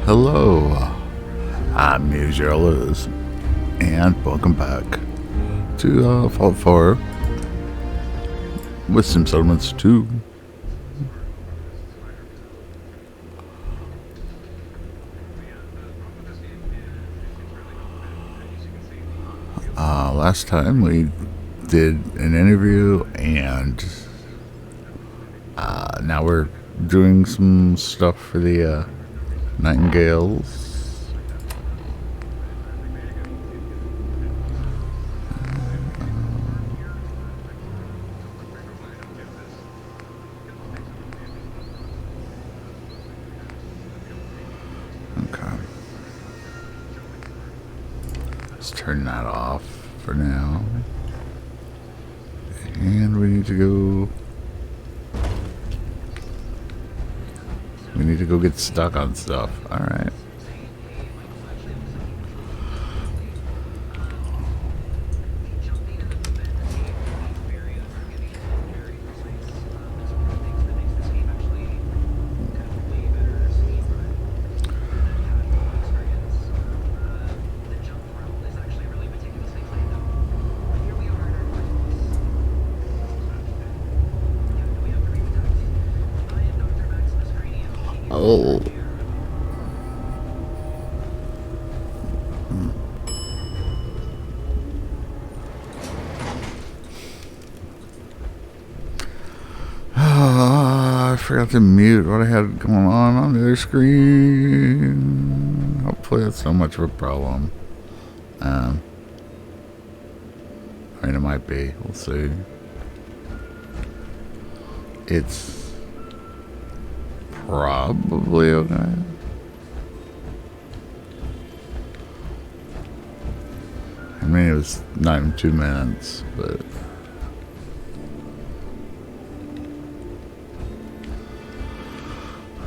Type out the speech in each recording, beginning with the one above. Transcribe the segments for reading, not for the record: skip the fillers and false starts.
Hello, I'm Nightengales, and welcome back to Fallout 4 with some Settlements 2. Last time we did an interview, and now we're doing some stuff for the Nightengales. Okay. Let's turn that off for now. And we need to go... We need to go get stuck on stuff. Alright. Oh. I forgot to mute what I had going on the other screen. Hopefully that's not much of a problem. I mean, it might be. We'll see. It's probably okay. I mean, it was not even 2 minutes, but...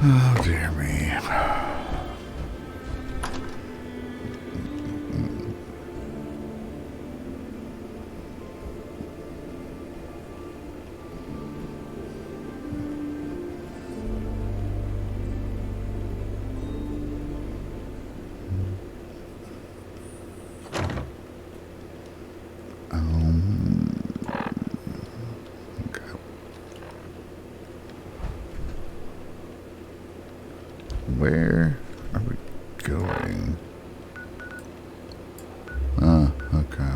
Oh, dear me. Where are we going? Okay.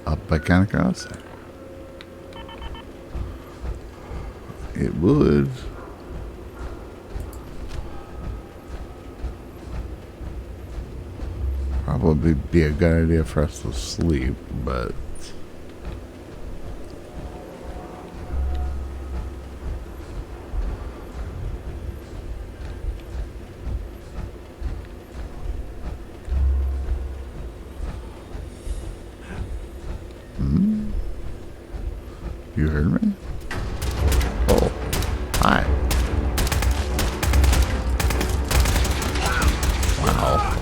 Up by Kanakaze. It would. Probably be a good idea for us to sleep, but... You heard me? Oh, hi. Wow.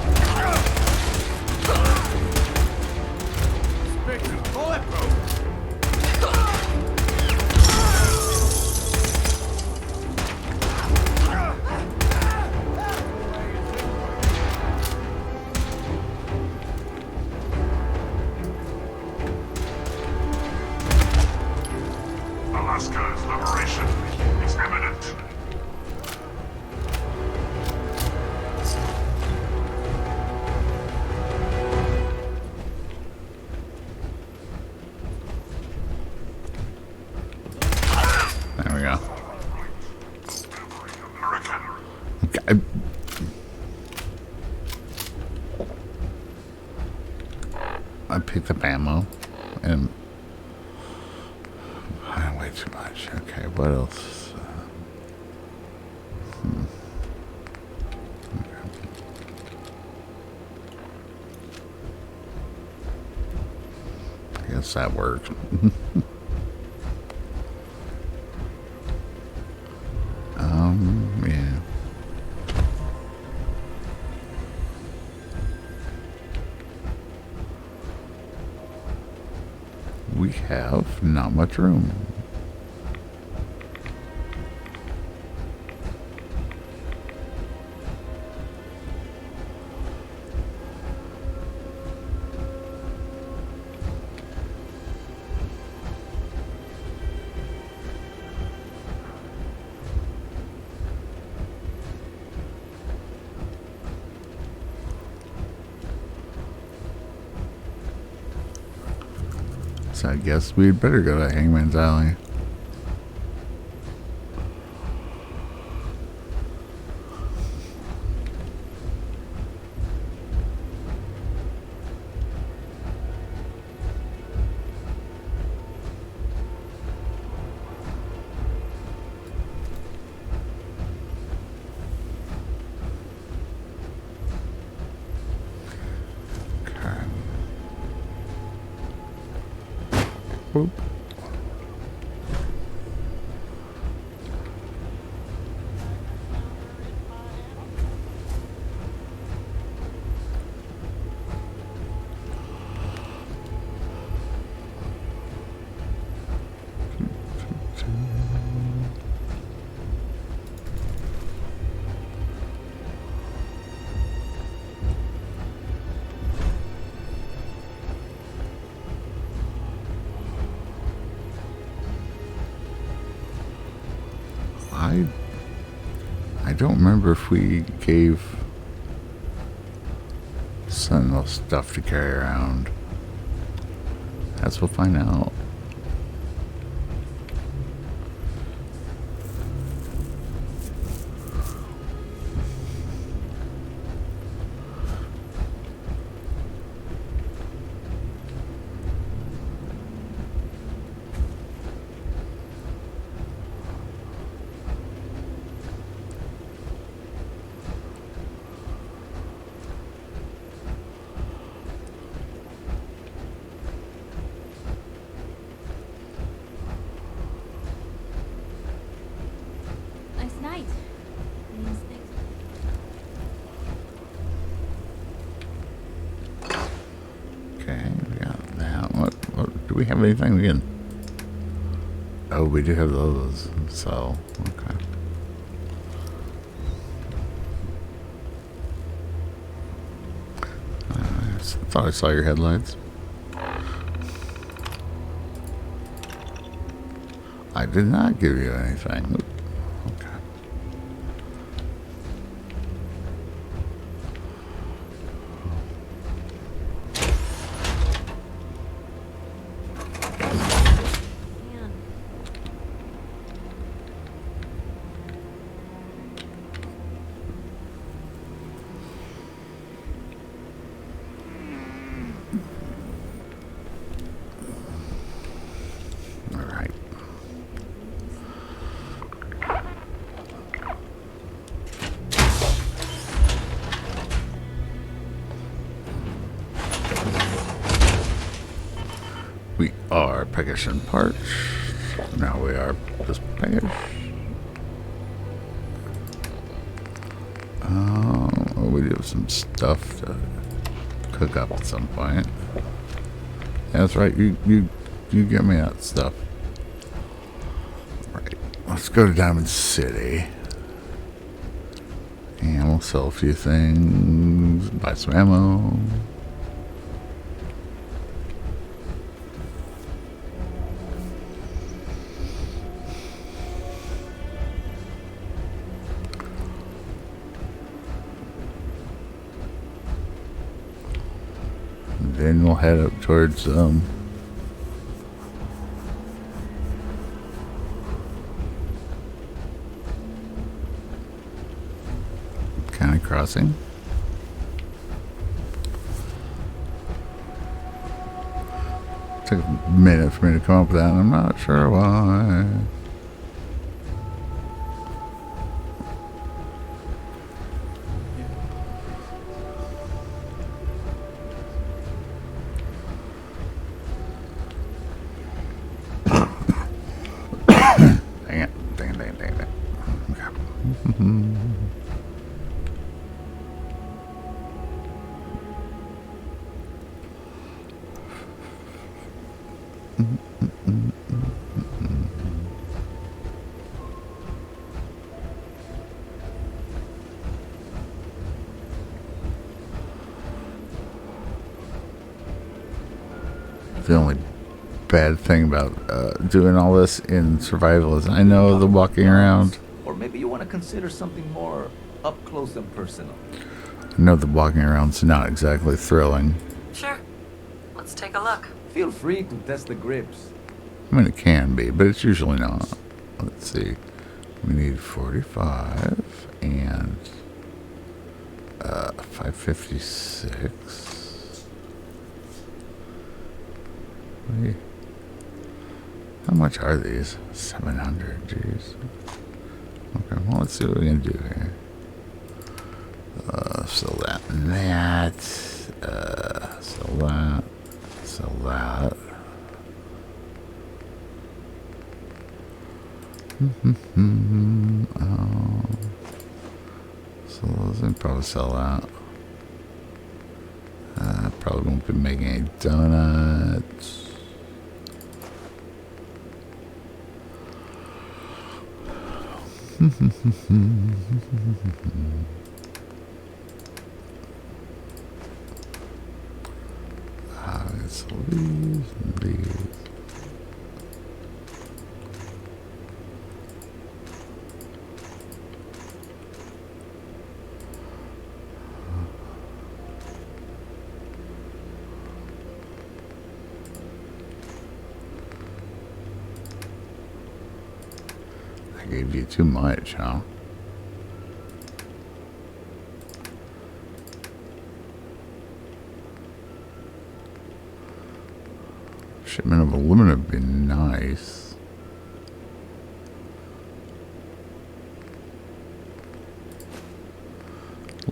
Alaska's liberation is imminent. There we go. American. Okay. I picked up ammo and way too much. Okay, what else? Okay. I guess that worked. Yeah. We have not much room. So I guess we'd better go to Hangman's Alley. Boop. I don't remember if we gave Sentinel stuff to carry around. As we'll find out. Nice night. Means things. Okay, we got that. What do we have anything we can? Oh, we do have those. So, okay. I thought I saw your headlights. I did not give you anything. Okay. Man. All right. We are peckish and parched. Now we are just peckish. We do have some stuff to cook up at some point. Yeah, that's right. You get me that stuff. Right. Let's go to Diamond City. And we'll sell a few things. Buy some ammo. Then we'll head up towards County Crossing. Took a minute for me to come up with that, and I'm not sure why. Dang it. Dang it. Okay. The only bad thing about doing all this in survival is I know the walking around. Or maybe you want to consider something more up close and personal. I know the walking around's not exactly thrilling. Sure. Let's take a look. Feel free to test the grips. I mean, it can be, but it's usually not. Let's see. We need 45 and 556. Wait. How much are these? 700. Jeez. Okay, well, let's see what we can do here. Sell that and that. Sell that. Sell that. So those would probably sell that. Probably won't be making any donuts. So these and these. I gave you too much, huh? Shipment of aluminum would be nice.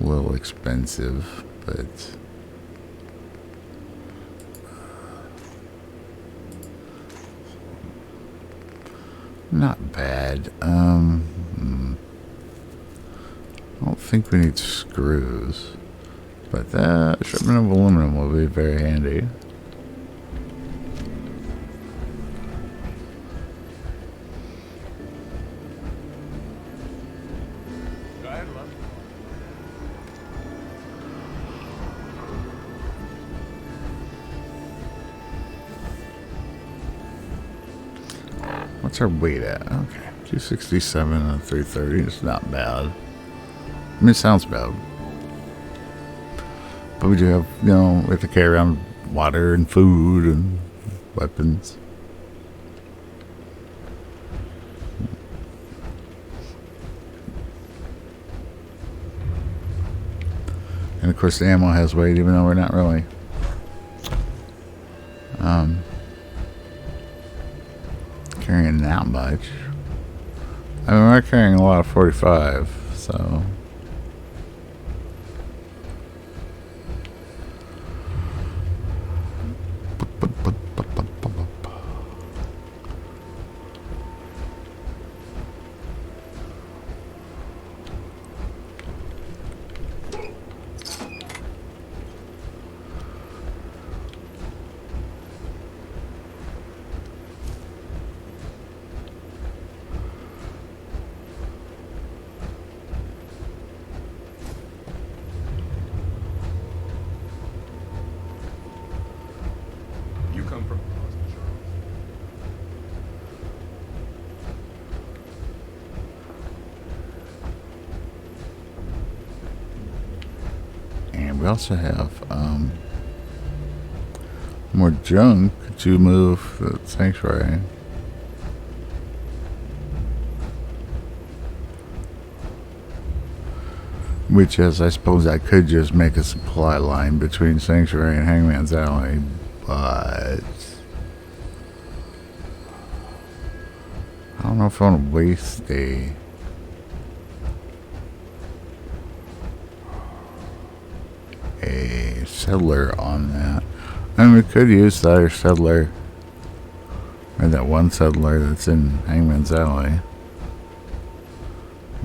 A little expensive, but not bad. I don't think we need screws, but that shipment of aluminum will be very handy. What's our weight at? Okay, 267 and 330. It's not bad. I mean, it sounds bad. But we do have, we have to carry around water and food and weapons. And of course the ammo has weight, even though we're not really carrying that much. I mean, we're carrying a lot of 45, so You come from and we also have more junk to move the sanctuary. Which is, I suppose I could just make a supply line between Sanctuary and Hangman's Alley, but I don't know if I want to waste a settler on that. I mean, we could use the other settler, or that one settler that's in Hangman's Alley.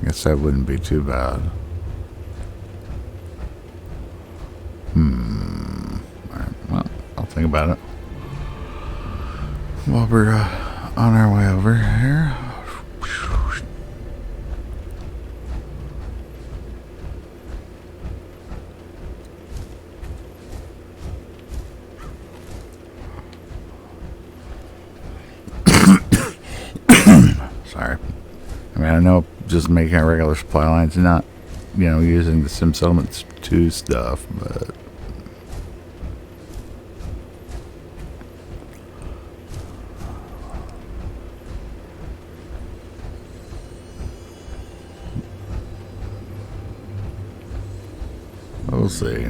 I guess that wouldn't be too bad. Alright, well, I'll think about it while we're on our way over here. Sorry. I mean, I know just making a regular supply lines and not, using the Sim Settlements 2 stuff, but We'll see.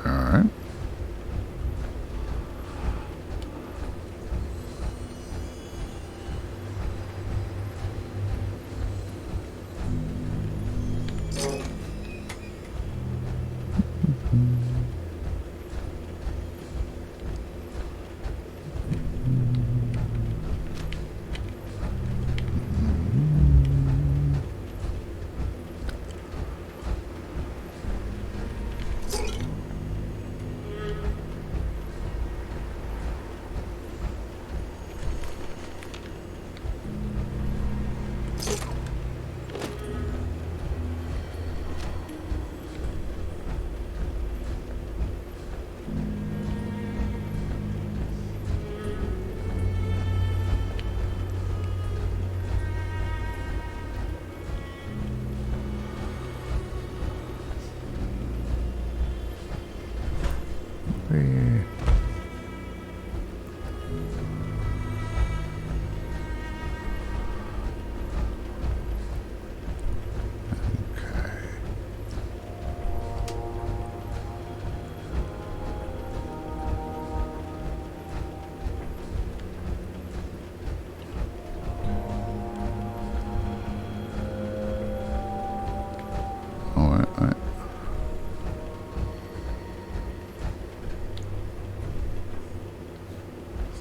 Alright. Hey. Alright.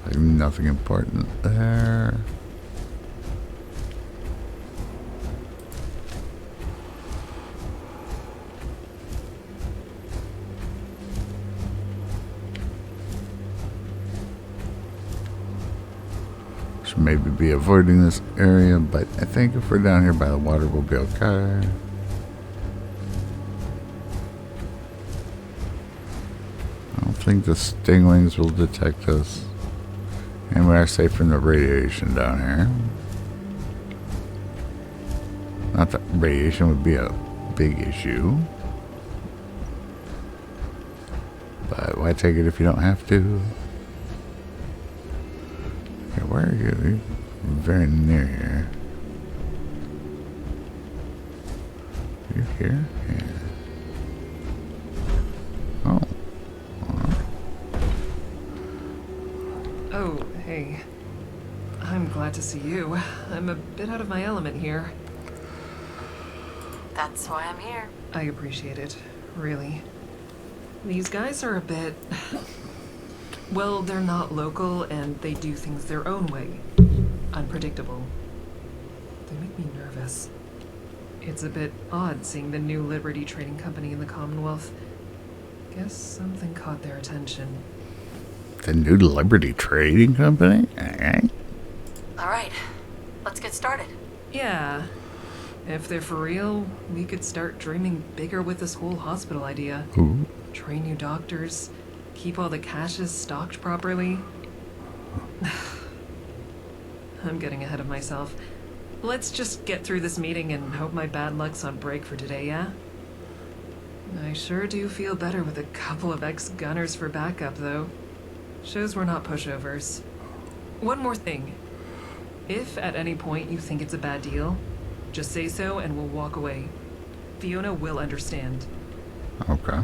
Like nothing important there. Should maybe be avoiding this area, but I think if we're down here by the water, we'll be okay. I don't think the stinglings will detect us. And we are safe from the radiation down here. Not that radiation would be a big issue. But why take it if you don't have to? Okay, where are you? You're very near here. You're here? Yeah. Oh. Oh, hey. I'm glad to see you. I'm a bit out of my element here. That's why I'm here. I appreciate it, really. These guys are a bit... well, they're not local and they do things their own way. Unpredictable. They make me nervous. It's a bit odd seeing the new Liberty Trading Company in the Commonwealth. Guess something caught their attention. The new Liberty Trading Company? Alright. Alright, let's get started. Yeah. If they're for real, we could start dreaming bigger with this whole hospital idea. Ooh. Train new doctors, keep all the caches stocked properly. I'm getting ahead of myself. Let's just get through this meeting and hope my bad luck's on break for today, yeah? I sure do feel better with a couple of ex-gunners for backup, though. Shows we're not pushovers. One more thing. If at any point you think it's a bad deal, just say so and we'll walk away. Fiona will understand. Okay.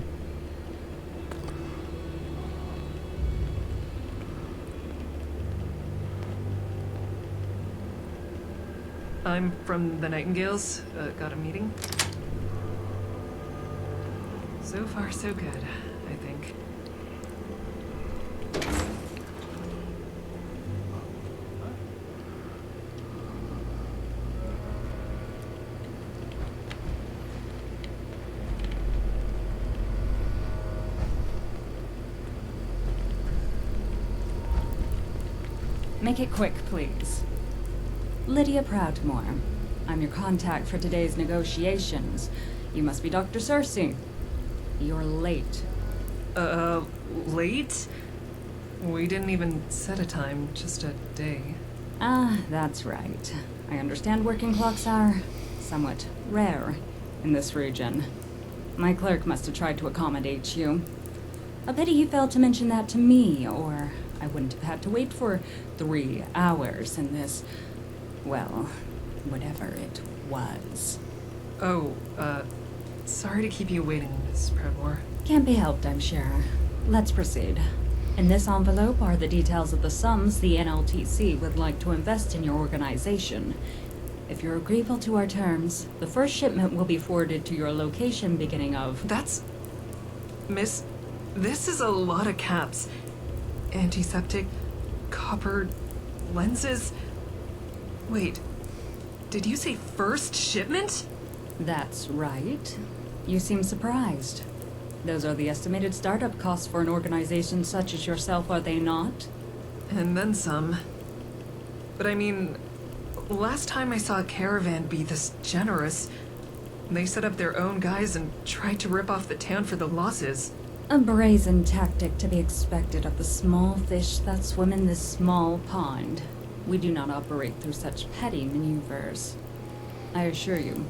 I'm from the Nightengales. Got a meeting? So far, so good. I think. Make it quick, please. Lydia Proudmore. I'm your contact for today's negotiations. You must be Dr. Cersei. You're late. Late? We didn't even set a time, just a day. Ah, that's right. I understand working clocks are somewhat rare in this region. My clerk must have tried to accommodate you. A pity he failed to mention that to me, or I wouldn't have had to wait for 3 hours in this, well, whatever it was. Oh, sorry to keep you waiting, Miss Proudmore. Can't be helped, I'm sure. Let's proceed. In this envelope are the details of the sums the NLTC would like to invest in your organization. If you're agreeable to our terms, the first shipment will be forwarded to your location beginning of... That's... Miss... This is a lot of caps. Antiseptic... copper... lenses... Wait... Did you say first shipment? That's right. You seem surprised. Those are the estimated startup costs for an organization such as yourself, are they not? And then some. But I mean... Last time I saw a caravan be this generous, they set up their own guys and tried to rip off the town for the losses. A brazen tactic to be expected of the small fish that swim in this small pond. We do not operate through such petty maneuvers. I assure you,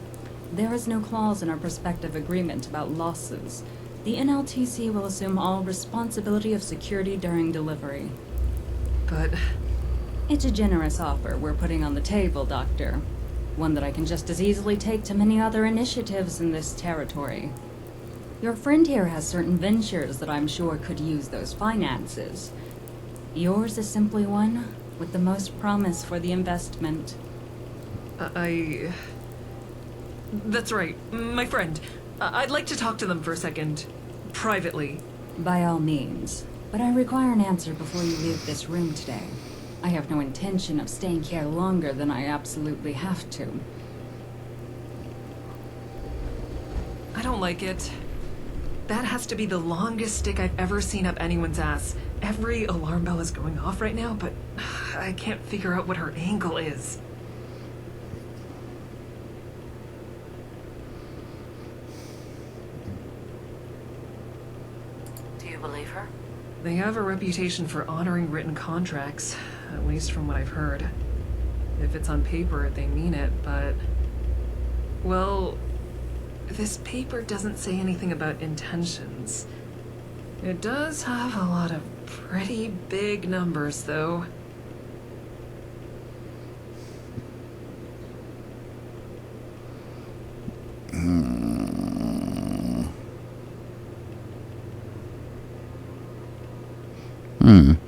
there is no clause in our prospective agreement about losses. The NLTC will assume all responsibility of security during delivery. But... It's a generous offer we're putting on the table, Doctor. One that I can just as easily take to many other initiatives in this territory. Your friend here has certain ventures that I'm sure could use those finances. Yours is simply one with the most promise for the investment. That's right. My friend. I'd like to talk to them for a second. Privately. By all means. But I require an answer before you leave this room today. I have no intention of staying here longer than I absolutely have to. I don't like it. That has to be the longest stick I've ever seen up anyone's ass. Every alarm bell is going off right now, but I can't figure out what her angle is. Do you believe her? They have a reputation for honoring written contracts, at least from what I've heard. If it's on paper, they mean it, but... Well, this paper doesn't say anything about intentions. It does have a lot of pretty big numbers, though.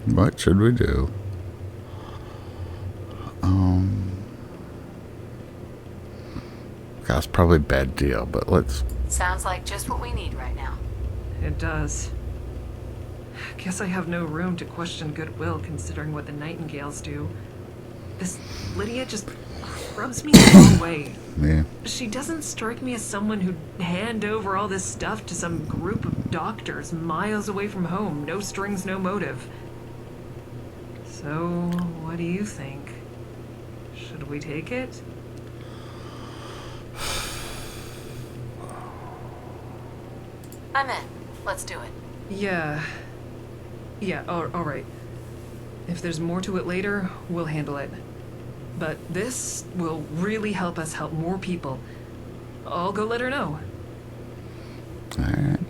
What should we do? That's probably a bad deal, but let's... Sounds like just what we need right now. It does. Guess I have no room to question goodwill considering what the Nightengales do. This Lydia just rubs me the wrong way. Yeah. She doesn't strike me as someone who'd hand over all this stuff to some group of doctors miles away from home, no strings, no motive. So, what do you think? Should we take it? I'm in. Let's do it. Yeah, all right. If there's more to it later, we'll handle it. But this will really help us help more people. I'll go let her know. Alright.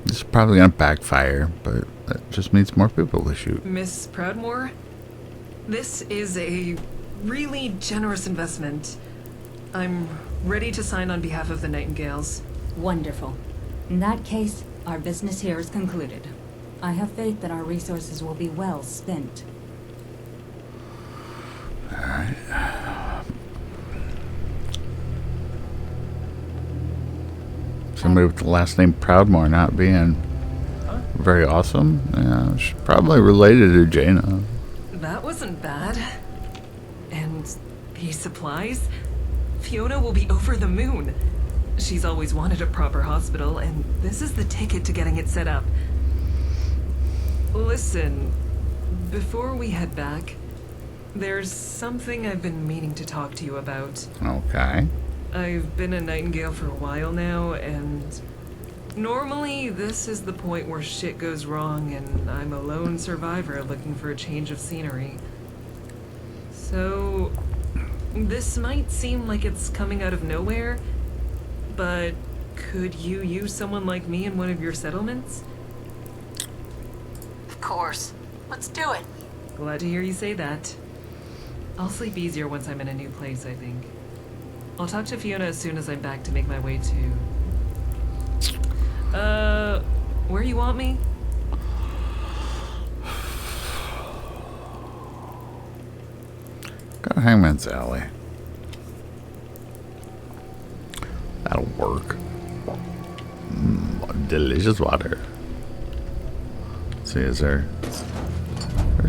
This is probably gonna backfire, but that just means more people to shoot. Miss Proudmore, this is a really generous investment. I'm ready to sign on behalf of the Nightengales. Wonderful. In that case, our business here is concluded. I have faith that our resources will be well spent. Alright. Somebody with the last name Proudmore not being very awesome. Yeah, she's probably related to Jaina. That wasn't bad. And these supplies? Fiona will be over the moon. She's always wanted a proper hospital, and this is the ticket to getting it set up. Listen, before we head back, there's something I've been meaning to talk to you about. Okay. I've been a Nightingale for a while now, and normally this is the point where shit goes wrong and I'm a lone survivor looking for a change of scenery. So, this might seem like it's coming out of nowhere, but could you use someone like me in one of your settlements? Of course. Let's do it. Glad to hear you say that. I'll sleep easier once I'm in a new place, I think. I'll talk to Fiona as soon as I'm back to make my way to... where you want me? Go to Hangman's Alley. That'll work. Delicious water. Let's see, there's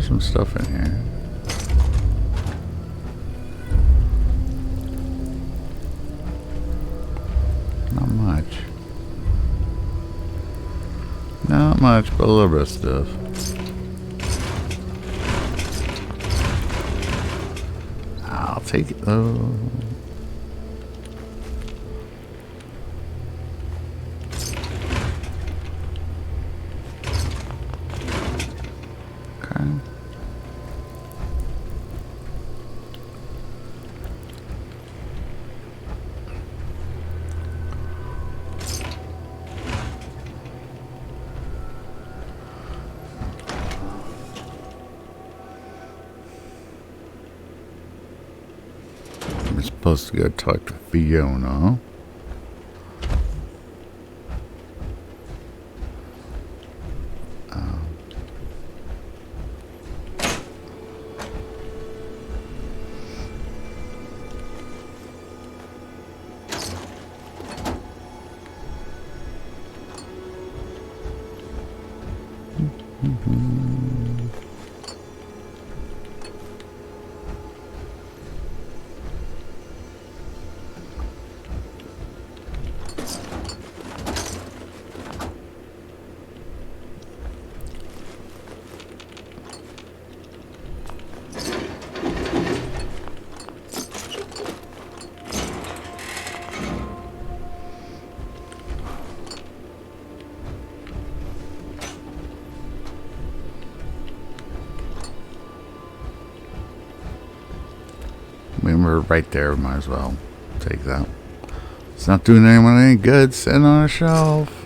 some stuff in here. Not much. Not much, but a little bit of stuff. I'll take it though. Okay. I'm supposed to go talk to Fiona. I mean, we're right there. Might as well take that. It's not doing anyone any good sitting on a shelf.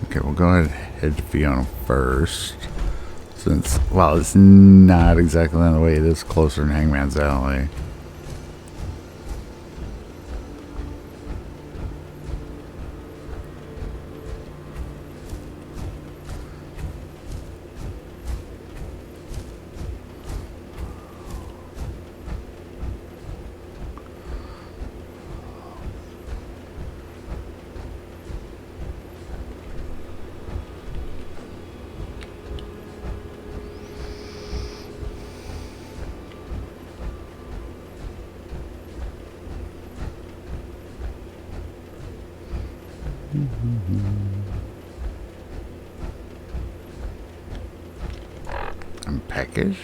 Okay, we'll go ahead and head to Fiona first. Since, well, it's not exactly on the way. It is closer than Hangman's Alley. And package.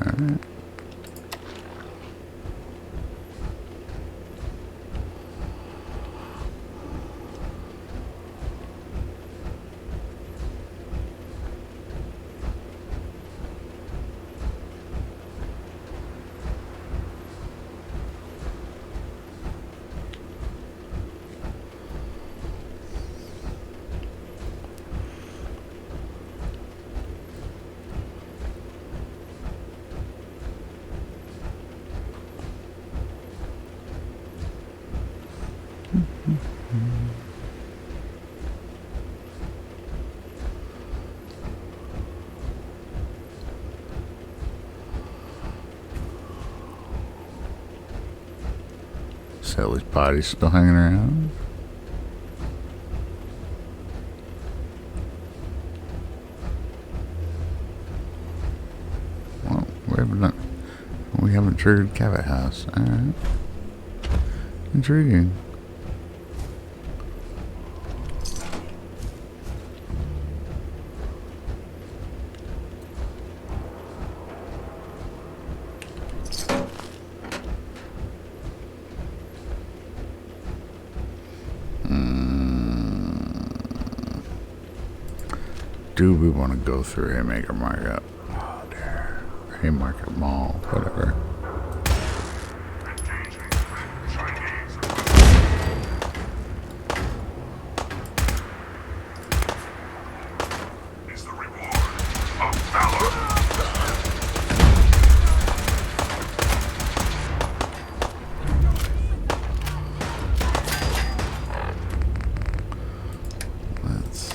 Alright. Sally's body's still hanging around. Well, we haven't triggered Cabot House. Alright. Intriguing. Do we want to go through Haymaker Market? Oh dear. Haymarket Mall, whatever. Engaging Chinese. Is the reward of valor. Let's.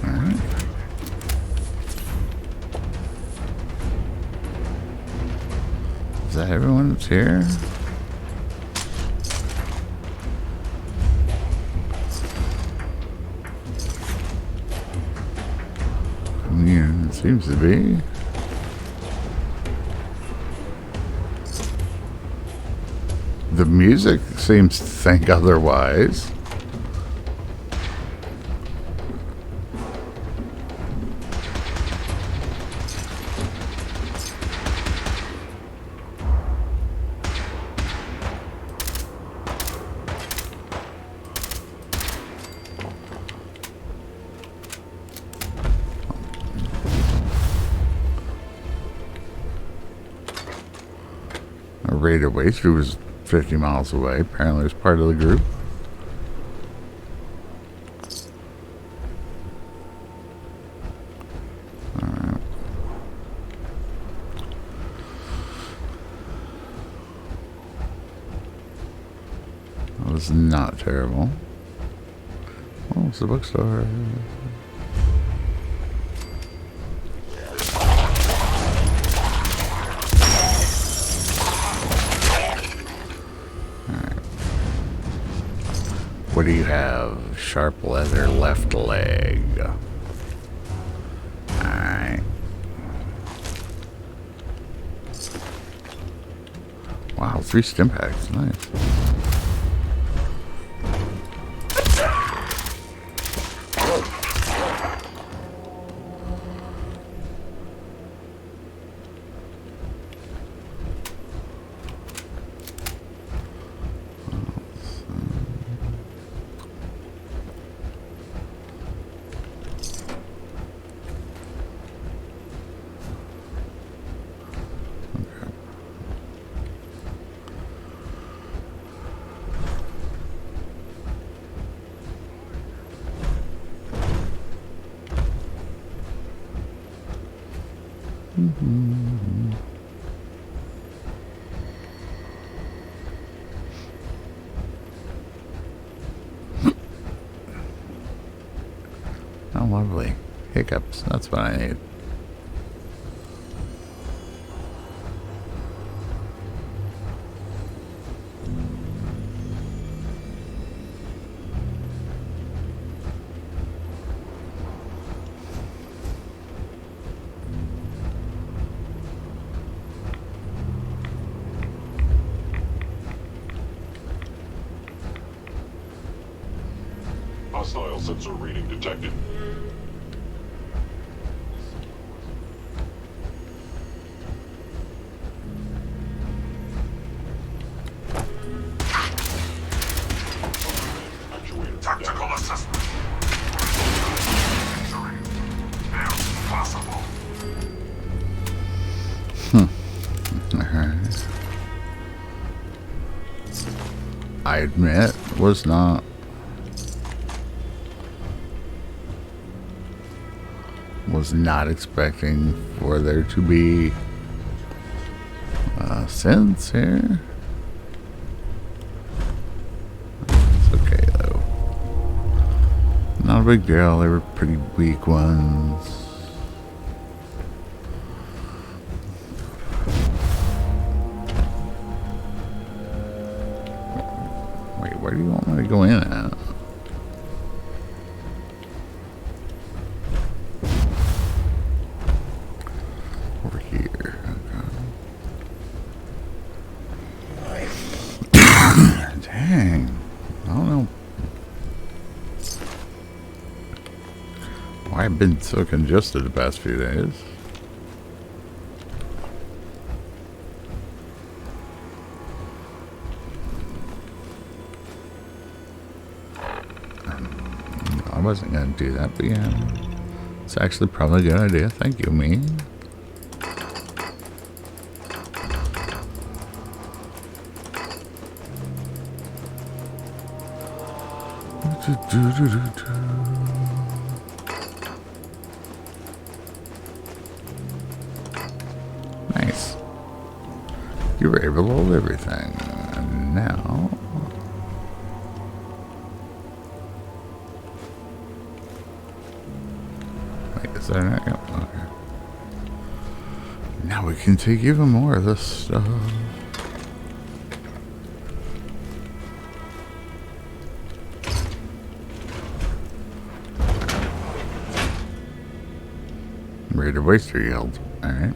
Alright. Is that everyone that's here? Yeah, it seems to be. The music seems to think otherwise. A raider waste who was 50 miles away. Apparently was part of the group. Alright. That was not terrible. Oh, it's the bookstore. What do you have? Sharp leather left leg. Alright. Wow, 3 stim packs. Nice. Oh, lovely. Hiccups. That's what I need. Hostile sensor reading detected. Tactical assessment. Injury. Impossible. Alright. I admit, was not expecting for there to be sense here. not a big deal. They were pretty weak ones. Wait, where do you want me to go in at? Over here. Okay. Dang. I don't know why I've been so congested the past few days. I wasn't going to do that, but yeah. It's actually probably a good idea. Thank you, me. Nice. You were able to hold everything. And now... Wait, is that not... Yep, okay. Now we can take even more of this stuff. Greater waster yield. Alright.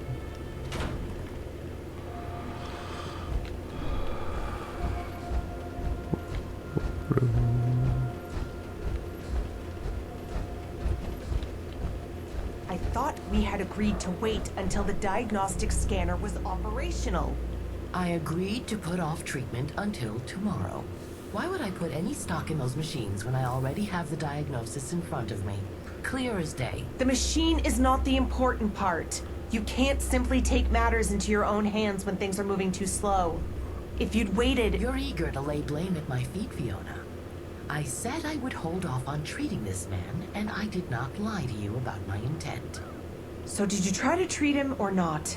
I thought we had agreed to wait until the diagnostic scanner was operational. I agreed to put off treatment until tomorrow. Why would I put any stock in those machines when I already have the diagnosis in front of me? Clear as day. The machine is not the important part. You can't simply take matters into your own hands when things are moving too slow. If you'd waited... You're eager to lay blame at my feet, Fiona. I said I would hold off on treating this man, and I did not lie to you about my intent. So did you try to treat him or not?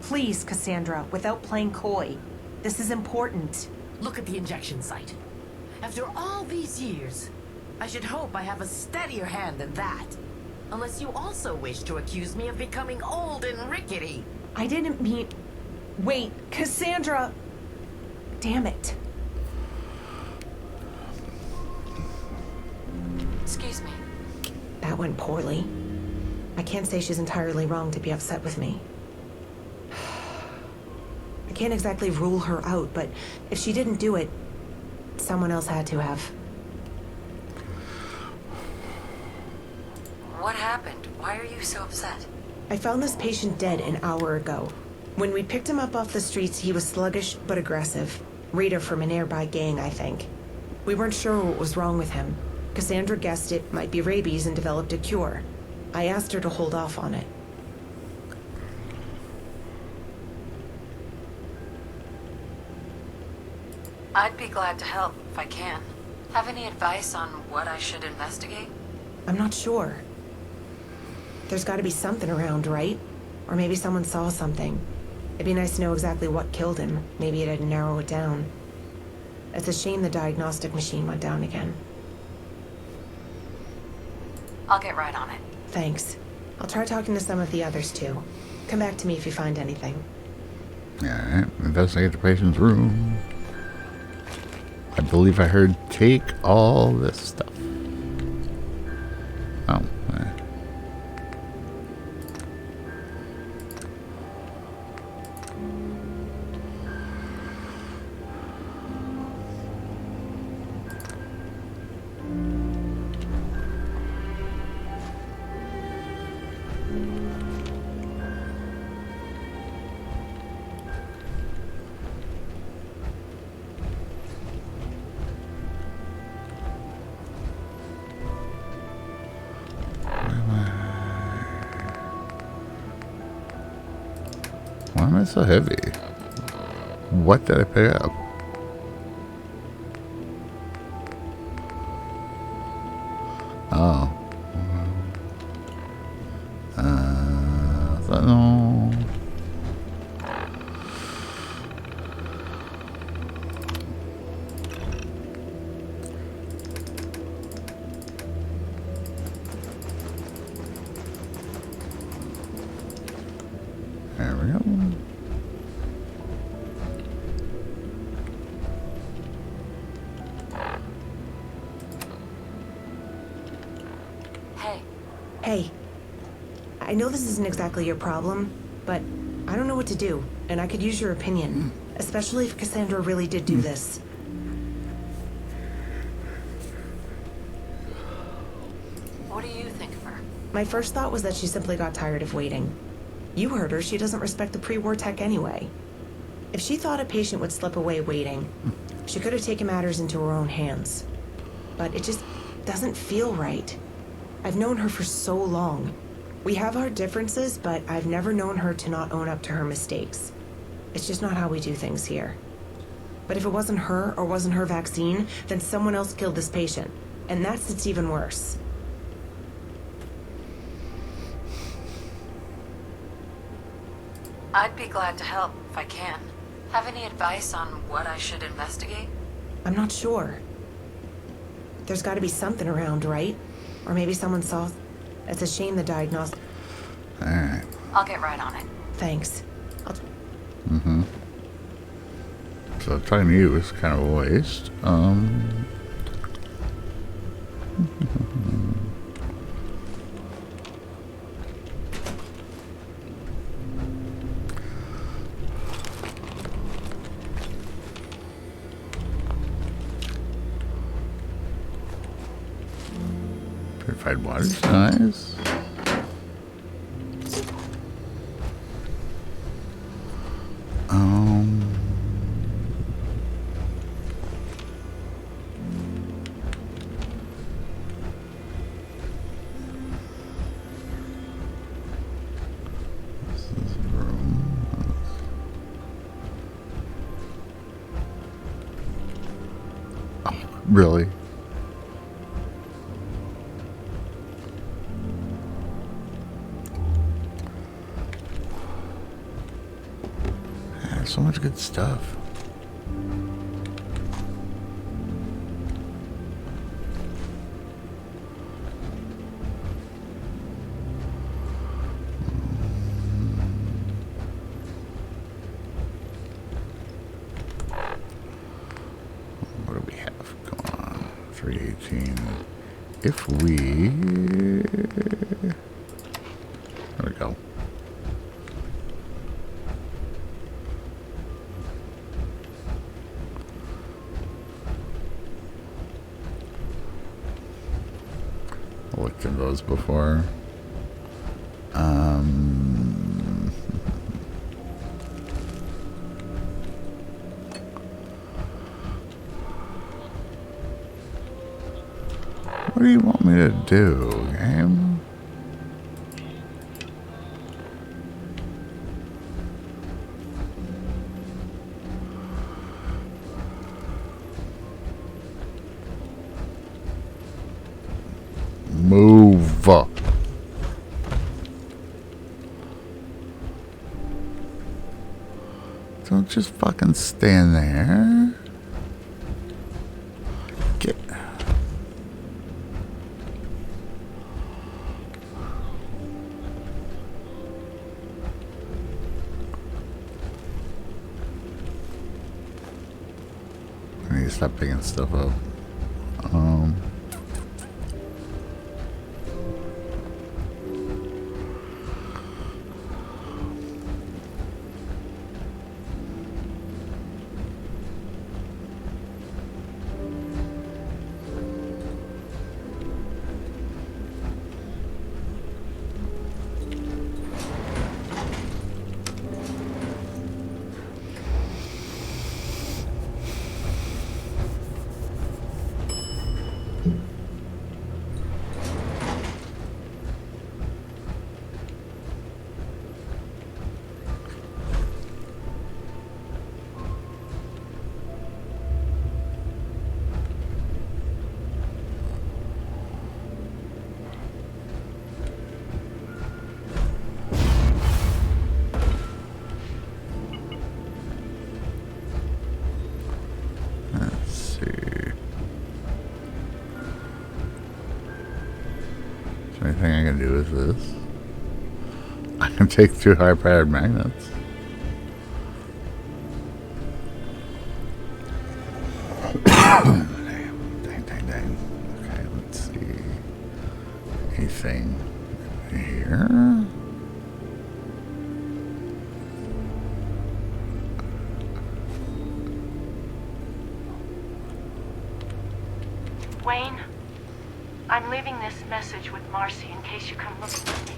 Please, Cassandra, without playing coy. This is important. Look at the injection site. After all these years, I should hope I have a steadier hand than that. Unless you also wish to accuse me of becoming old and rickety. I didn't mean... Wait, Cassandra! Damn it. Excuse me. That went poorly. I can't say she's entirely wrong to be upset with me. I can't exactly rule her out, but if she didn't do it, someone else had to have. What happened? Why are you so upset? I found this patient dead an hour ago. When we picked him up off the streets, he was sluggish but aggressive. Raider from a nearby gang, I think. We weren't sure what was wrong with him. Cassandra guessed it might be rabies and developed a cure. I asked her to hold off on it. I'd be glad to help if I can. Have any advice on what I should investigate? I'm not sure. There's got to be something around, right? Or maybe someone saw something. It'd be nice to know exactly what killed him. Maybe it'd narrow it down. It's a shame the diagnostic machine went down again. I'll get right on it. Thanks. I'll try talking to some of the others too. Come back to me if you find anything. Alright, investigate the patient's room. I believe I heard take all this stuff. Oh, why am I so heavy? What did I pick up? Oh. No. There we go. Hey, Hey, I know this isn't exactly your problem, but I don't know what to do, and I could use your opinion, especially if Cassandra really did do this. what do you think of her? My first thought was that she simply got tired of waiting. You heard her, she doesn't respect the pre-war tech anyway. If she thought a patient would slip away waiting, she could have taken matters into her own hands. But it just doesn't feel right. I've known her for so long. We have our differences, but I've never known her to not own up to her mistakes. It's just not how we do things here. But if it wasn't her or wasn't her vaccine, then someone else killed this patient. And it's even worse. I'd be glad to help if I can. Have any advice on what I should investigate? I'm not sure. There's got to be something around, right? Or maybe someone saw... It's a shame the diagnostic... Alright. I'll get right on it. Thanks. So talking to you is kind of a waste. Purified water's nice. This is a room. Oh, really? So much good stuff. What do we have going on? 318. If we... There we go. Looked at those before. What do you want me to do, game? Move. Don't just fucking stand there. Get. I need to stop picking stuff up. Anything I can do with this? I can take 2 high-powered magnets. Dang. Okay, let's see. Anything here? Wayne, I'm leaving this message with Marcy in case you come looking for me.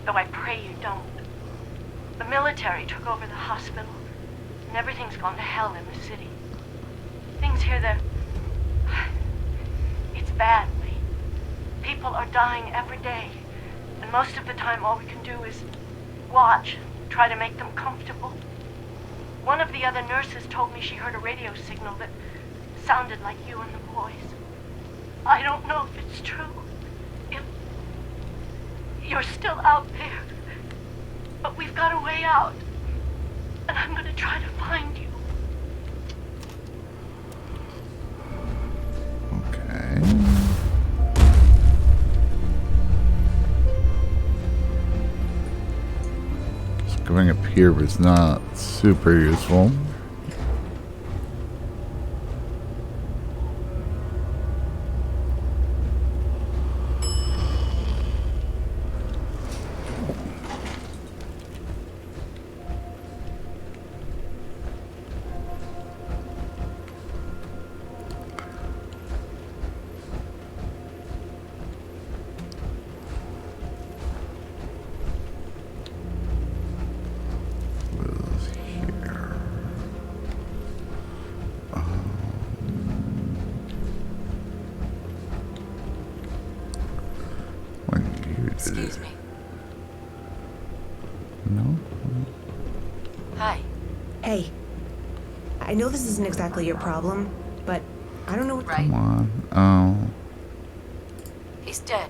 Though I pray you don't. The military took over the hospital, and everything's gone to hell in the city. Things here, it's bad, Wayne. People are dying every day, and most of the time all we can do is watch, try to make them comfortable. One of the other nurses told me she heard a radio signal that sounded like you and the boys. I don't know if it's true, if you're still out there, but we've got a way out, and I'm gonna try to find you. Okay. Just going up here was not super useful. Excuse me. No? Hi. Hey, I know this isn't exactly your problem, but I don't know what... Right. Come on. Oh. He's dead.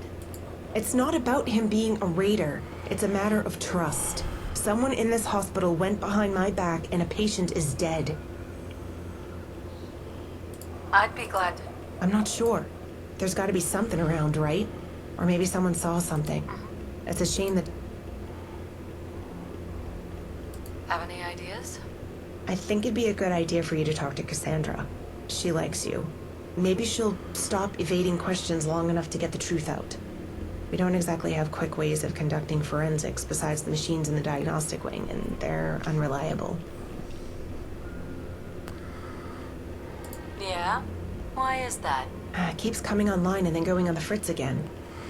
It's not about him being a raider. It's a matter of trust. Someone in this hospital went behind my back and a patient is dead. I'd be glad to. I'm not sure. There's got to be something around, right? Or maybe someone saw something. It's a shame that... Have any ideas? I think it'd be a good idea for you to talk to Cassandra. She likes you. Maybe she'll stop evading questions long enough to get the truth out. We don't exactly have quick ways of conducting forensics besides the machines in the diagnostic wing, and they're unreliable. Yeah? Why is that? It keeps coming online and then going on the fritz again.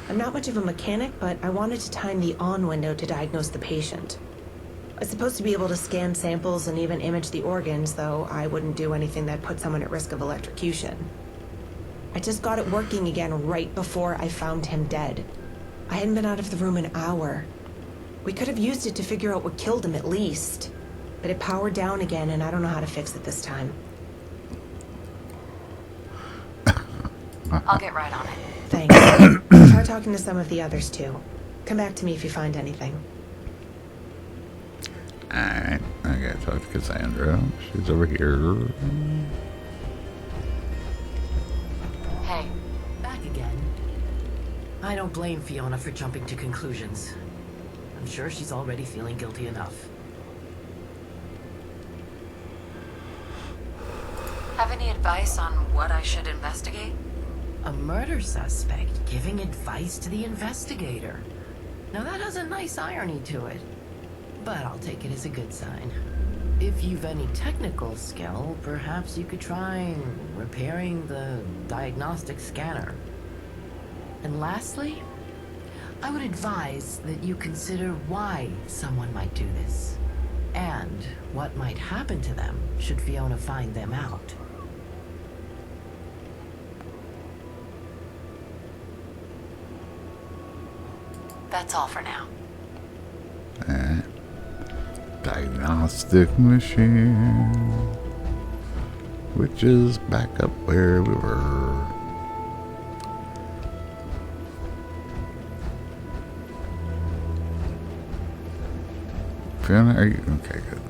I'm not much of a mechanic, but I wanted to time the on window to diagnose the patient. It's supposed to be able to scan samples and even image the organs, though I wouldn't do anything that put someone at risk of electrocution. I just got it working again right before I found him dead. I hadn't been out of the room an hour. We could have used it to figure out what killed him at least. But it powered down again, and I don't know how to fix it this time. I'll get right on it. Thanks. Try talking to some of the others, too. Come back to me if you find anything. Alright, I gotta talk to Cassandra. She's over here. Hey. Back again. I don't blame Fiona for jumping to conclusions. I'm sure she's already feeling guilty enough. Have any advice on what I should investigate? A murder suspect giving advice to the investigator. Now that has a nice irony to it, but I'll take it as a good sign. If you've any technical skill, perhaps you could try repairing the diagnostic scanner. And lastly, I would advise that you consider why someone might do this, and what might happen to them should Fiona find them out. That's all for now. Diagnostic machine. Which is back up where we were. Fiona, are you okay? Good.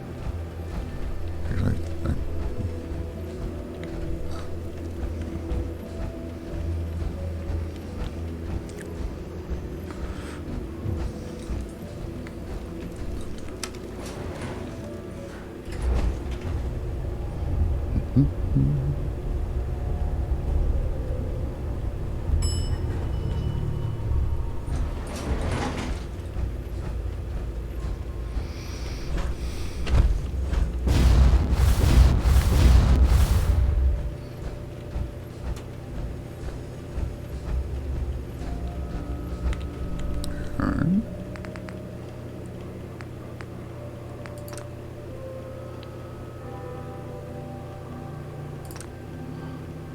Alright.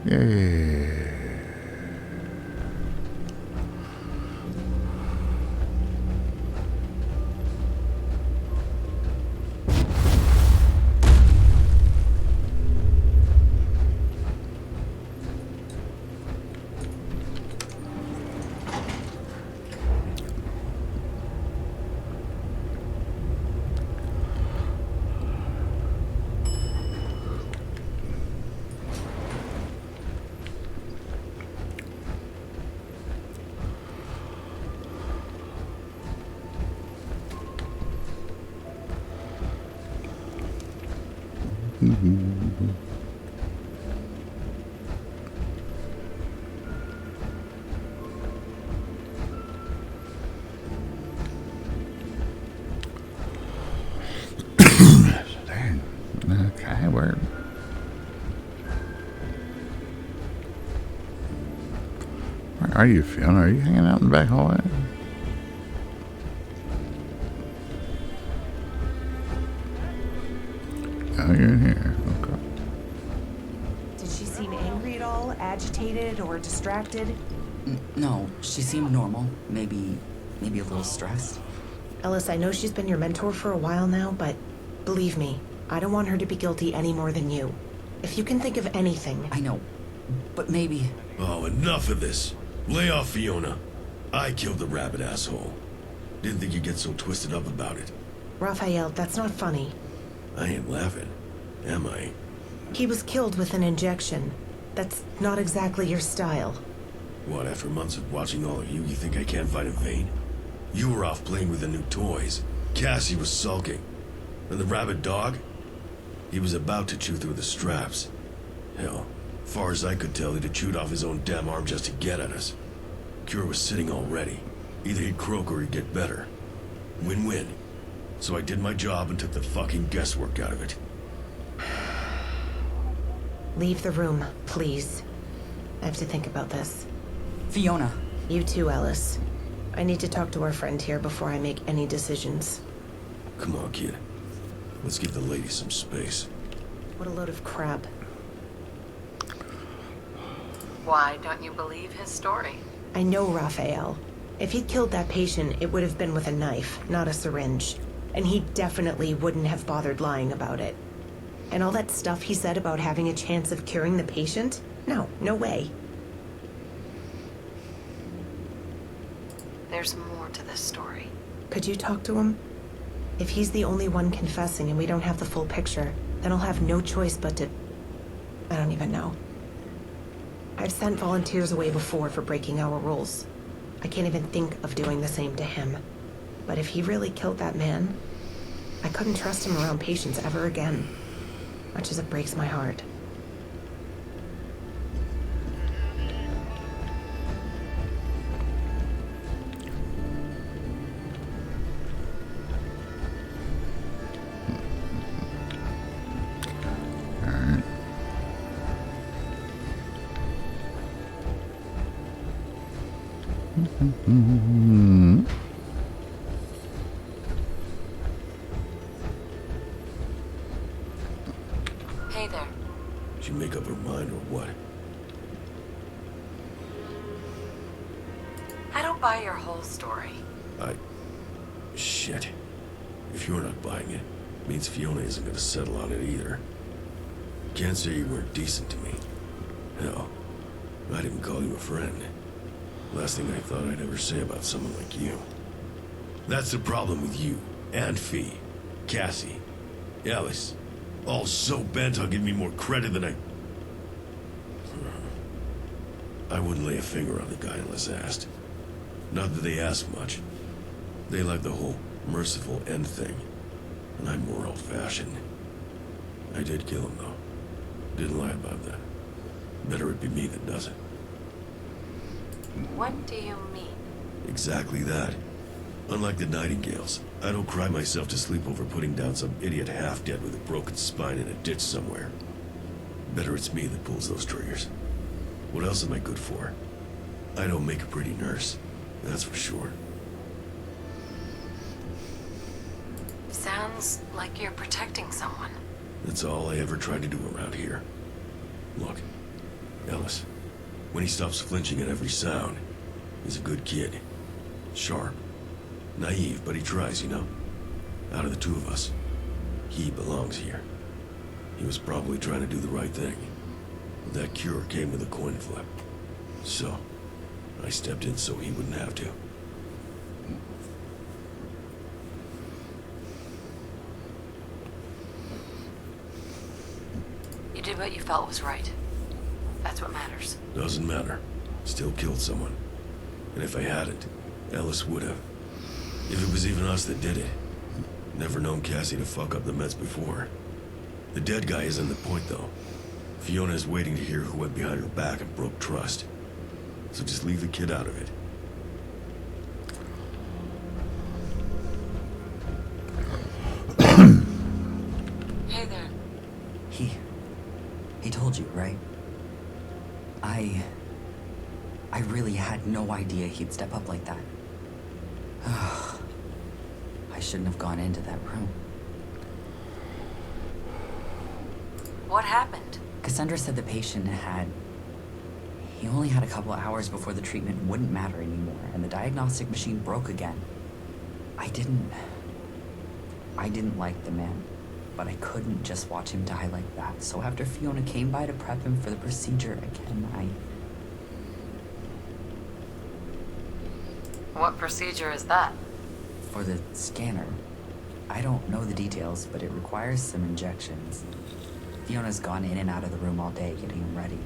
Yay. Dang. Okay, where are you, Fiona? Are you hanging out in the back hallway? Oh, you're in here. Okay. Did she seem angry at all, agitated, or distracted? No, she seemed normal. Maybe a little stressed. Ellis, I know she's been your mentor for a while now, but believe me, I don't want her to be guilty any more than you. If you can think of anything... I know, but maybe... Oh, enough of this. Lay off Fiona. I killed the rabbit asshole. Didn't think you'd get so twisted up about it. Raphael, that's not funny. I ain't laughing, am I? He was killed with an injection. That's not exactly your style. What, after months of watching all of you think I can't fight in vain? You were off playing with the new toys. Cassie was sulking. And the rabid dog? He was about to chew through the straps. Hell, far as I could tell, he'd have chewed off his own damn arm just to get at us. Cure was sitting already. Either he'd croak or he'd get better. Win-win. So I did my job and took the fucking guesswork out of it. Leave the room, please. I have to think about this. Fiona. You too, Ellis. I need to talk to our friend here before I make any decisions. Come on, kid. Let's give the lady some space. What a load of crap. Why don't you believe his story? I know Raphael. If he'd killed that patient, it would have been with a knife, not a syringe. And he definitely wouldn't have bothered lying about it. And all that stuff he said about having a chance of curing the patient? No, no way. There's more to this story. Could you talk to him? If he's the only one confessing and we don't have the full picture, then I'll have no choice but to... I don't even know. I've sent volunteers away before for breaking our rules. I can't even think of doing the same to him. But if he really killed that man, I couldn't trust him around patients ever again. Much as it breaks my heart. Hey there. Did she make up her mind or what? I don't buy your whole story. Shit. If you're not buying it, means Fiona isn't gonna settle on it either. Can't say you weren't decent to me. Hell, I'd even call you a friend. Last thing I thought I'd ever say about someone like you. That's the problem with you, and Fee, Cassie, Alice. All so bent on giving me more credit than I wouldn't lay a finger on the guy unless asked. Not that they ask much. They like the whole merciful end thing. And I'm more old-fashioned. I did kill him, though. Didn't lie about that. Better it be me that does it. What do you mean? Exactly that. Unlike the Nightingales, I don't cry myself to sleep over putting down some idiot half-dead with a broken spine in a ditch somewhere. Better it's me that pulls those triggers. What else am I good for? I don't make a pretty nurse, that's for sure. Sounds like you're protecting someone. That's all I ever tried to do around here. Look, Ellis, when he stops flinching at every sound, he's a good kid. Sharp. Naive, but he tries, you know. Out of the two of us, he belongs here. He was probably trying to do the right thing. But that cure came with a coin flip. So, I stepped in so he wouldn't have to. You did what you felt was right. That's what matters. Doesn't matter. Still killed someone. And if I hadn't, Ellis would have. If it was even us that did it. Never known Cassie to fuck up the Mets before. The dead guy isn't the point, though. Fiona's waiting to hear who went behind her back and broke trust. So just leave the kid out of it. Hey there. He told you, right? I really had no idea he'd step up like that. I shouldn't have gone into that room. What happened? Cassandra said the patient he only had a couple hours before the treatment wouldn't matter anymore, and the diagnostic machine broke again. I didn't like the man, but I couldn't just watch him die like that. So after Fiona came by to prep him for the procedure again, What procedure is that? For the scanner. I don't know the details, but it requires some injections. Fiona's gone in and out of the room all day getting him ready.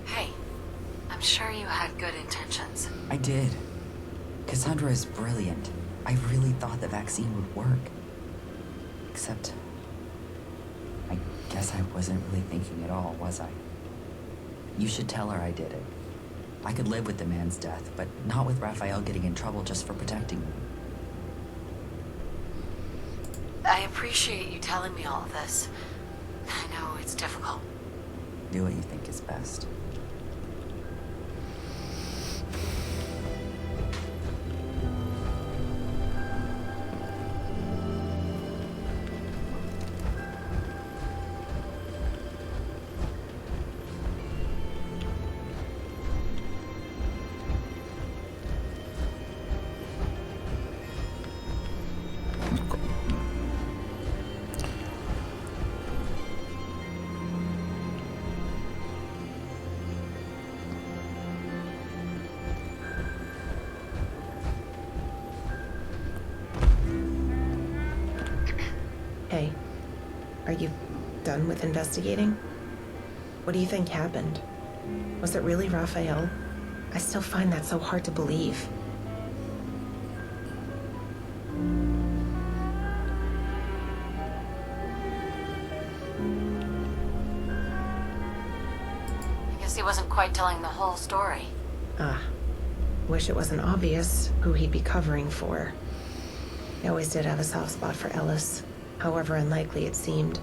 Hey, I'm sure you had good intentions. I did. Cassandra is brilliant. I really thought the vaccine would work. Except, I guess I wasn't really thinking at all, was I? You should tell her I did it. I could live with the man's death, but not with Raphael getting in trouble just for protecting me. I appreciate you telling me all of this. I know it's difficult. Do what you think is best. Hey, are you done with investigating? What do you think happened? Was it really Raphael? I still find that so hard to believe. I guess he wasn't quite telling the whole story. Wish it wasn't obvious who he'd be covering for. I always did have a soft spot for Ellis, however unlikely it seemed.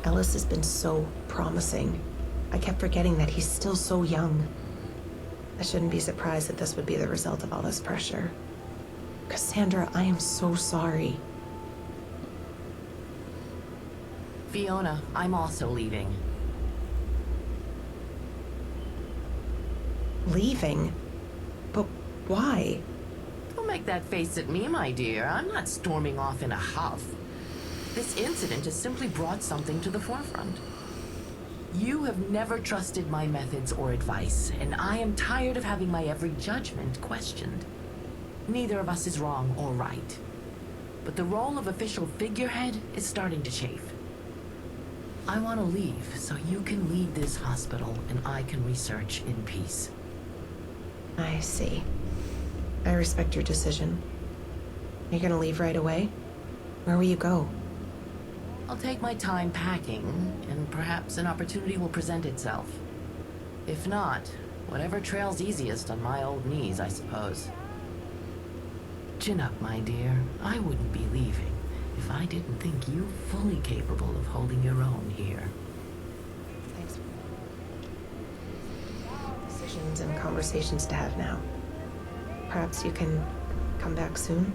Ellis has been so promising. I kept forgetting that he's still so young. I shouldn't be surprised that this would be the result of all this pressure. Cassandra, I am so sorry. Fiona, I'm also leaving. Leaving? But why? Don't make that face at me, my dear. I'm not storming off in a huff. This incident has simply brought something to the forefront. You have never trusted my methods or advice, and I am tired of having my every judgment questioned. Neither of us is wrong or right. But the role of official figurehead is starting to chafe. I want to leave so you can lead this hospital and I can research in peace. I see. I respect your decision. You're gonna leave right away? Where will you go? I'll take my time packing, and perhaps an opportunity will present itself. If not, whatever trail's easiest on my old knees, I suppose. Chin up, my dear. I wouldn't be leaving if I didn't think you fully capable of holding your own here. Thanks. Decisions and conversations to have now. Perhaps you can come back soon?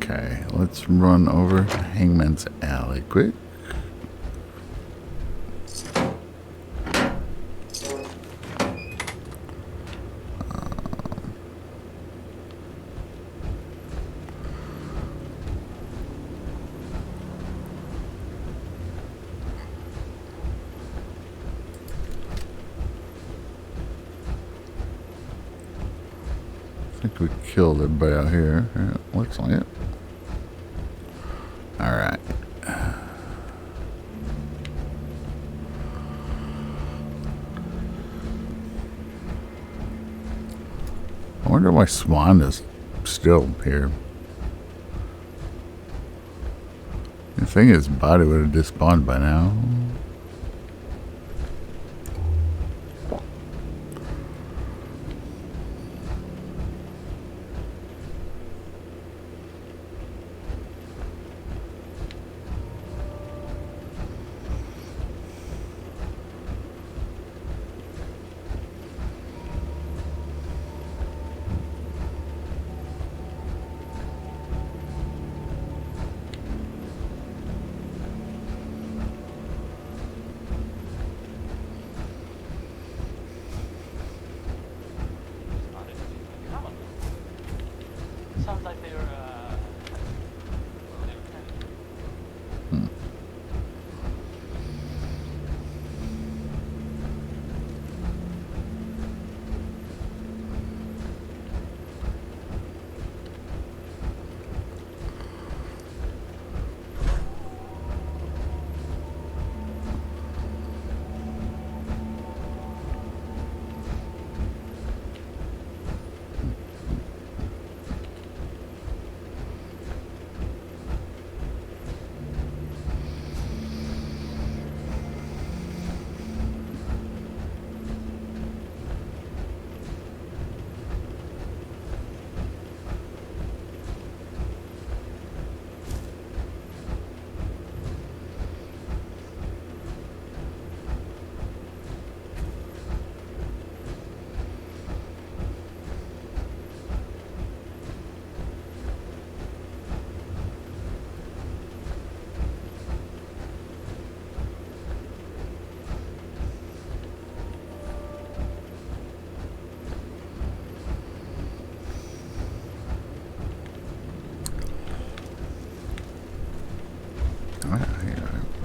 Okay, let's run over to Hangman's Alley quick. I think we killed everybody out here. Yeah, looks like it. Alright. I wonder why Swan is still here. I think his body would have despawned by now. Sounds like they were,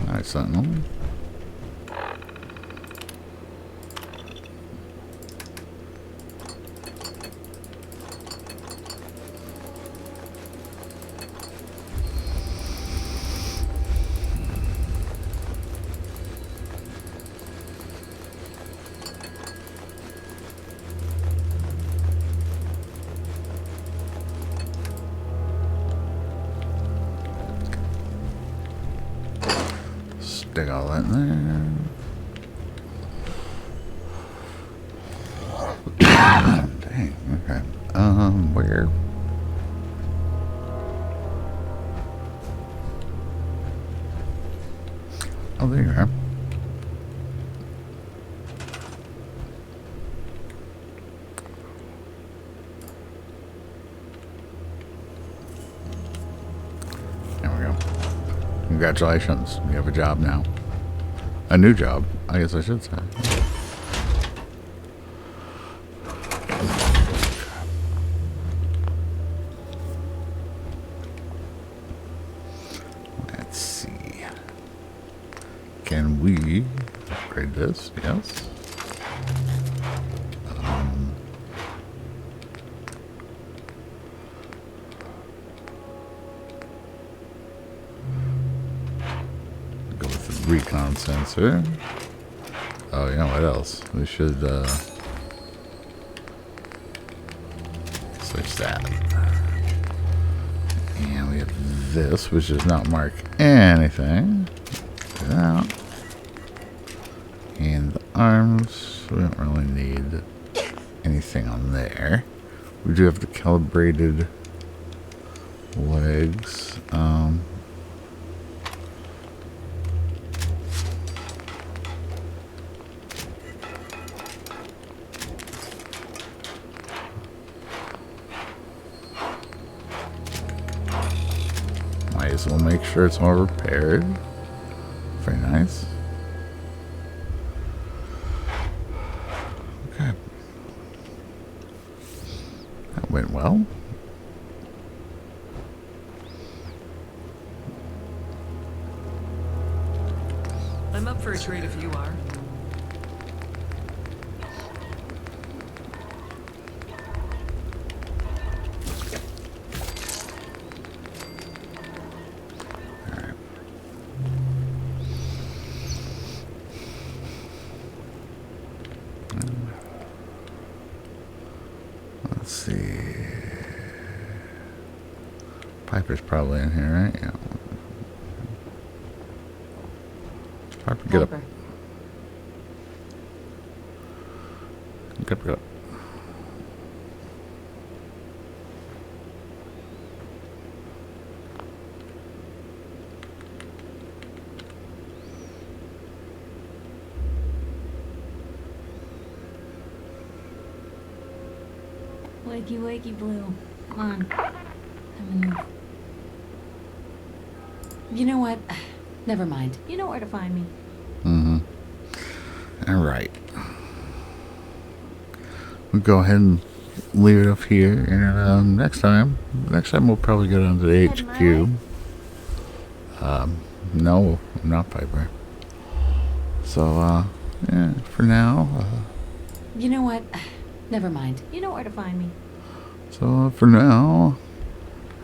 Nice Sentinel. Stick all that in there. Dang, okay. Where? Oh, there you are. There we go. Congratulations, you have a job now. A new job, I guess I should say. can we upgrade this? Yes. Go with the recon sensor. Oh, you know what else? We should switch that. And we have this, which does not mark anything. Get out. And the arms, we don't really need anything on there. We do have the calibrated legs. Might as well make sure it's all repaired. Very nice. Okay. That went well. I'm up for a trade if you are. Let's see. Piper's probably in here, right? Yeah. Piper, get up. Get up. Wakey, wakey, Blue. Come on. Have a move. You know what? Never mind. You know where to find me. Mm-hmm. All right. We'll go ahead and leave it up here, and next time we'll probably go down to the HQ. No, I'm not Piper. So, yeah, for now. You know what? Never mind. You know where to find me. So, for now,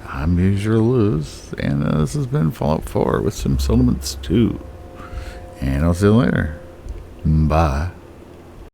I'm Usual Luz, and this has been Fallout 4 with some Settlements 2. And I'll see you later. Bye.